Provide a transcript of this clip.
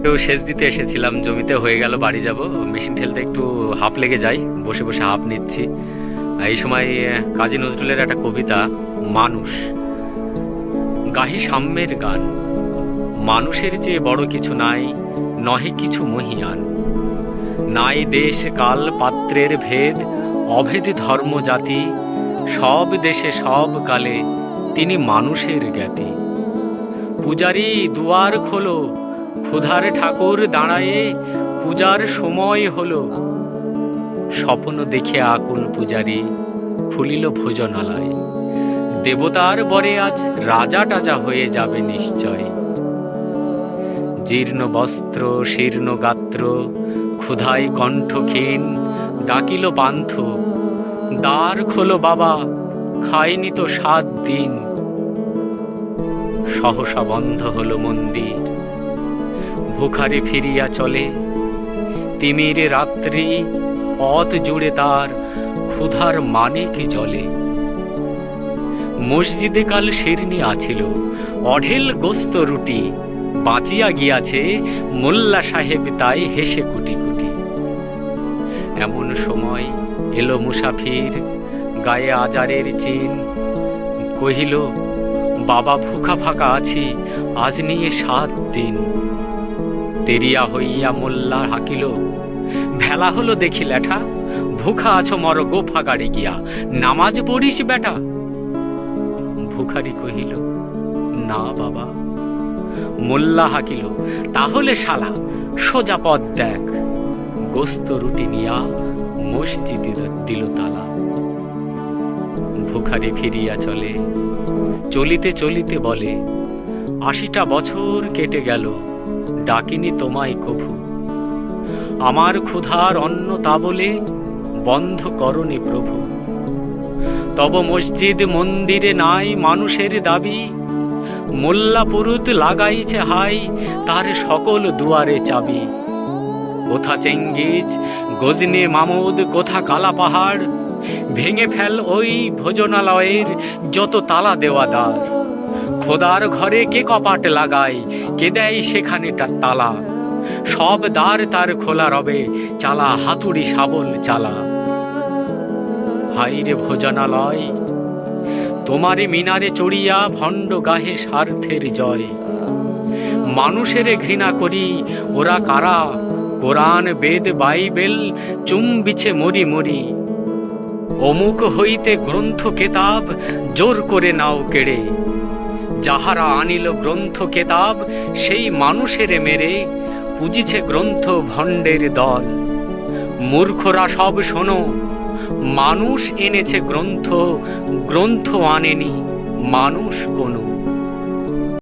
একটু সেচ দিতে এসেছিলাম জমিতে, হয়ে গেল বাড়ি যাব। মেশিন ঠেলতে একটু হাঁপ লেগে যায়, বসে বসে হাঁপ নিচ্ছি। এই সময় কাজী নজরুলের একটা কবিতা, মানুষ, গাহি সাম্যের গান। মানুষের চেয়ে বড় কিছু নাই, নহে কিছু মহিয়ান। নাই দেশ কাল পাত্রের ভেদ, অভেদ ধর্ম জাতি। সব দেশে সব কালে তিনি মানুষের জ্ঞাতি। পূজারি দুয়ার খোলো, ক্ষুধার ঠাকুর দাঁড়ায়ে, পূজার সময় হলো। স্বপ্ন দেখে আকুল পূজারি খুলিল ভোজনালয়। দেবতার বরে আজ রাজা টাজা হয়ে যাবে নিশ্চয়। জীর্ণ বস্ত্র শীর্ণ গাত্র, ক্ষুধায় কণ্ঠক্ষীণ, ডাকিল পান্থ, দ্বার খোলো বাবা, খায়নি তো 7 দিন। সহসা বন্ধ হলো মন্দির, ভুখারি ফিরিয়া চলে। তিমির রাত্রি, পথ জুড়ে তার ক্ষুধার মানে কি জলে। মসজিদে কাল শিরনি আছিল, অঢেল গোস্ত রুটি। বাঁচিয়া গিয়াছে মোল্লা সাহেব তাই হেসে কুটি কুটি। এমন সময় এলো মুসাফির, গায়ে আজারের চিন। কহিল, বাবা ভুখা ফাঁকা আছি, আজ নিয়ে 7 দিন। তেরিয়া হইয়া মোল্লা হাকিল, ভেলা হলো দেখি ল্যাঠা। ভুখা আছো মর গোফা গাড়ি গিয়া, নামাজ পড়িস বেটা। ভুখারি কহিল, না বাবা। মোল্লা হাকিল, তাহলে শালা সোজা পথ দেখ। গোস্ত রুটি নিয়া মসজিদে দিল তালা। ভুখারি ফিরিয়া চলে, চলিতে চলিতে বলে, 80টা বছর কেটে গেল, ডাকিনি তোমায় কভু। আমার ক্ষুধার অন্ন তা বলে বন্ধ করনি প্রভু। তব মসজিদ মন্দিরে নাই মানুষের দাবি। মোল্লা পুরুত লাগাইছে হাই, তার সকল দুয়ারে চাবি। কোথা চেঙ্গিজ, গজনে মামুদ, কোথা কালা পাহাড়। ভেঙে ফেল ওই ভোজনালয়ের যত তালা দেওয়া দ্বার। খোদার ঘরে কে কপাট লাগায়, কে দেয় সেখানে তালা। সব দ্বার তার খোলা রবে, চালা হাতুড়ি শাবল চালা। হাইরে ভোজনালয়, তোমারে মিনারে চড়িয়া ভণ্ড গাহে স্বার্থের জয়। মানুষের ঘৃণা করি, ওরা কারা? কোরআন বেদ বাইবেল চুম্বিছে মরি মরি। অমুক হইতে গ্রন্থ কেতাব জোর করে নাও কেড়ে। যাহারা আনিল গ্রন্থ কেতাব, সেই মানুষের মেরে পুজিছে গ্রন্থ ভণ্ডের দল। মূর্খরা সব শোনো, মানুষ এনেছে গ্রন্থ, গ্রন্থ আনেনি মানুষ কোনো।